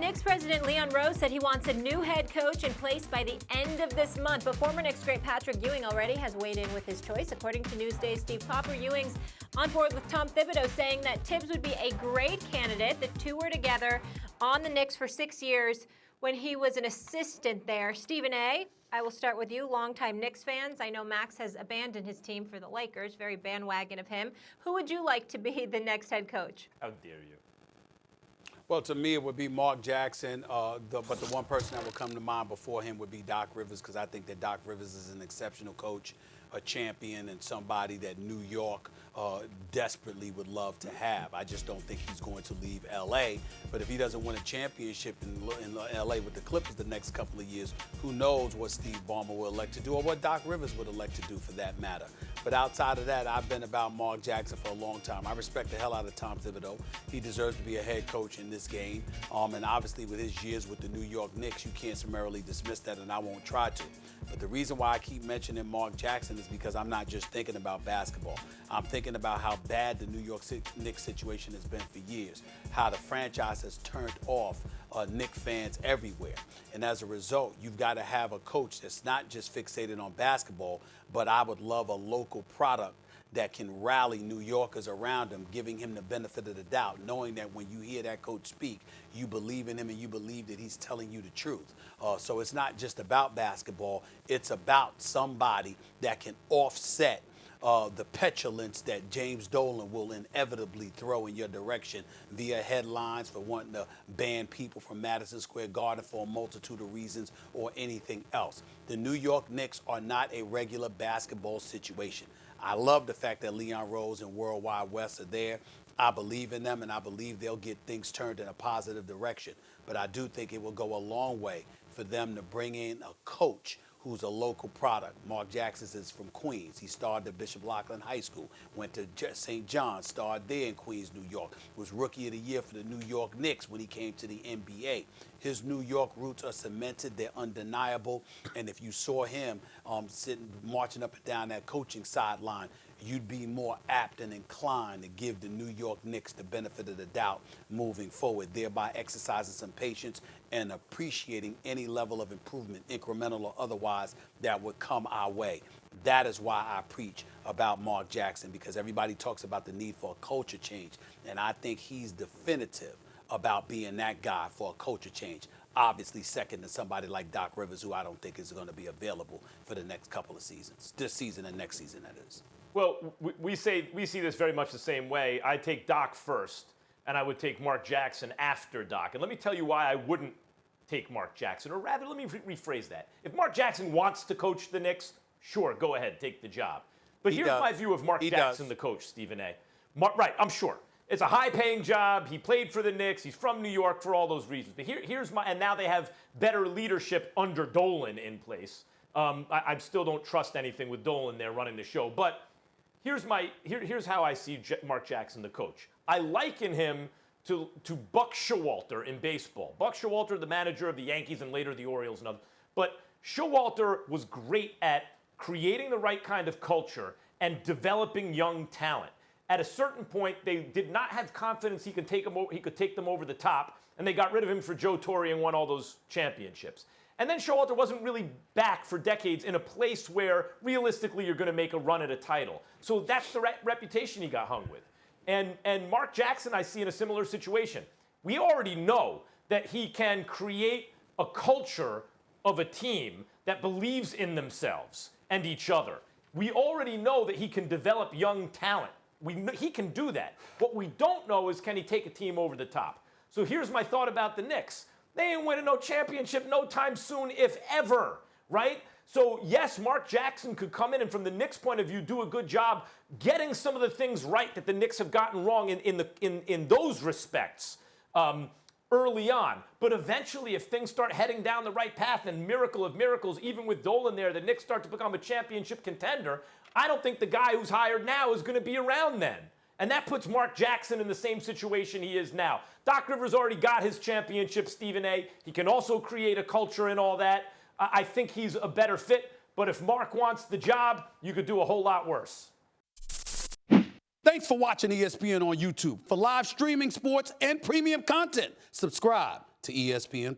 Knicks president Leon Rose said he wants a new head coach in place by the end of this month. But former Knicks great Patrick Ewing already has weighed in with his choice. According to Newsday's Steve Popper, Ewing's on board with Tom Thibodeau, saying that Tibbs would be a great candidate. The two were together on the Knicks for 6 years when he was an assistant there. Stephen A., I will start with you, longtime Knicks fans. I know Max has abandoned his team for the Lakers, very bandwagon of him. Who would you like to be the next head coach? How dare you? Well, to me, it would be Mark Jackson, but the one person that would come to mind before him would be Doc Rivers, because I think that Doc Rivers is an exceptional coach, a champion, and somebody that New York desperately would love to have. I just don't think he's going to leave L.A., but if he doesn't win a championship in L.A. with the Clippers the next couple of years, who knows what Steve Ballmer will elect to do or what Doc Rivers would elect to do for that matter. But outside of that, I've been about Mark Jackson for a long time. I respect the hell out of Tom Thibodeau. He deserves to be a head coach in this game. And obviously with his years with the New York Knicks, you can't summarily dismiss that, and I won't try to. But the reason why I keep mentioning Mark Jackson is because I'm not just thinking about basketball. I'm thinking about how bad the New York Knicks situation has been for years, how the franchise has turned off Knicks fans everywhere. And as a result, you've got to have a coach that's not just fixated on basketball, but I would love a local product that can rally New Yorkers around him, giving him the benefit of the doubt, knowing that when you hear that coach speak, you believe in him and you believe that he's telling you the truth. So it's not just about basketball, it's about somebody that can offset the petulance that James Dolan will inevitably throw in your direction via headlines for wanting to ban people from Madison Square Garden for a multitude of reasons or anything else. The New York Knicks are not a regular basketball situation. I love the fact that Leon Rose and Worldwide West are there. I believe in them, and I believe they'll get things turned in a positive direction. But I do think it will go a long way for them to bring in a coach who's a local product. Mark Jackson is from Queens. He starred at Bishop Loughlin High School, went to St. John's, starred there in Queens, New York, was Rookie of the Year for the New York Knicks when he came to the NBA. His New York roots are cemented, they're undeniable, and if you saw him marching up and down that coaching sideline, you'd be more apt and inclined to give the New York Knicks the benefit of the doubt moving forward, thereby exercising some patience and appreciating any level of improvement, incremental or otherwise, that would come our way. That is why I preach about Mark Jackson, because everybody talks about the need for a culture change, and I think he's definitive about being that guy for a culture change. Obviously second to somebody like Doc Rivers, who I don't think is going to be available for the next couple of seasons. This season and next season, that is. Well, we see this very much the same way. I take Doc first, and I would take Mark Jackson after Doc. And let me tell you why I wouldn't take Mark Jackson, or rather, let me rephrase that. If Mark Jackson wants to coach the Knicks, sure, go ahead, take the job. But here's my view of Mark Jackson, the coach, Stephen A. Right, I'm sure. It's a high-paying job. He played for the Knicks. He's from New York for all those reasons. But and now they have better leadership under Dolan in place. I still don't trust anything with Dolan there running the show. But here's how I see Mark Jackson, the coach. I liken him to Buck Showalter in baseball. Buck Showalter, the manager of the Yankees and later the Orioles and others. But Showalter was great at creating the right kind of culture and developing young talent. At a certain point, they did not have confidence he could take them over the top, and they got rid of him for Joe Torre and won all those championships. And then Showalter wasn't really back for decades in a place where realistically you're going to make a run at a title. So that's the reputation he got hung with. And Mark Jackson, I see in a similar situation. We already know that he can create a culture of a team that believes in themselves and each other. We already know that he can develop young talent. He can do that. What we don't know is, can he take a team over the top? So here's my thought about the Knicks. They ain't winning no championship no time soon, if ever, right? So yes, Mark Jackson could come in and from the Knicks' point of view do a good job getting some of the things right that the Knicks have gotten wrong in those respects early on. But eventually, if things start heading down the right path, and miracle of miracles, even with Dolan there, the Knicks start to become a championship contender, I don't think the guy who's hired now is going to be around then. And that puts Mark Jackson in the same situation he is now. Doc Rivers already got his championship, Stephen A. He can also create a culture and all that. I think he's a better fit. But if Mark wants the job, you could do a whole lot worse. Thanks for watching ESPN on YouTube. For live streaming, sports, and premium content, subscribe to ESPN+.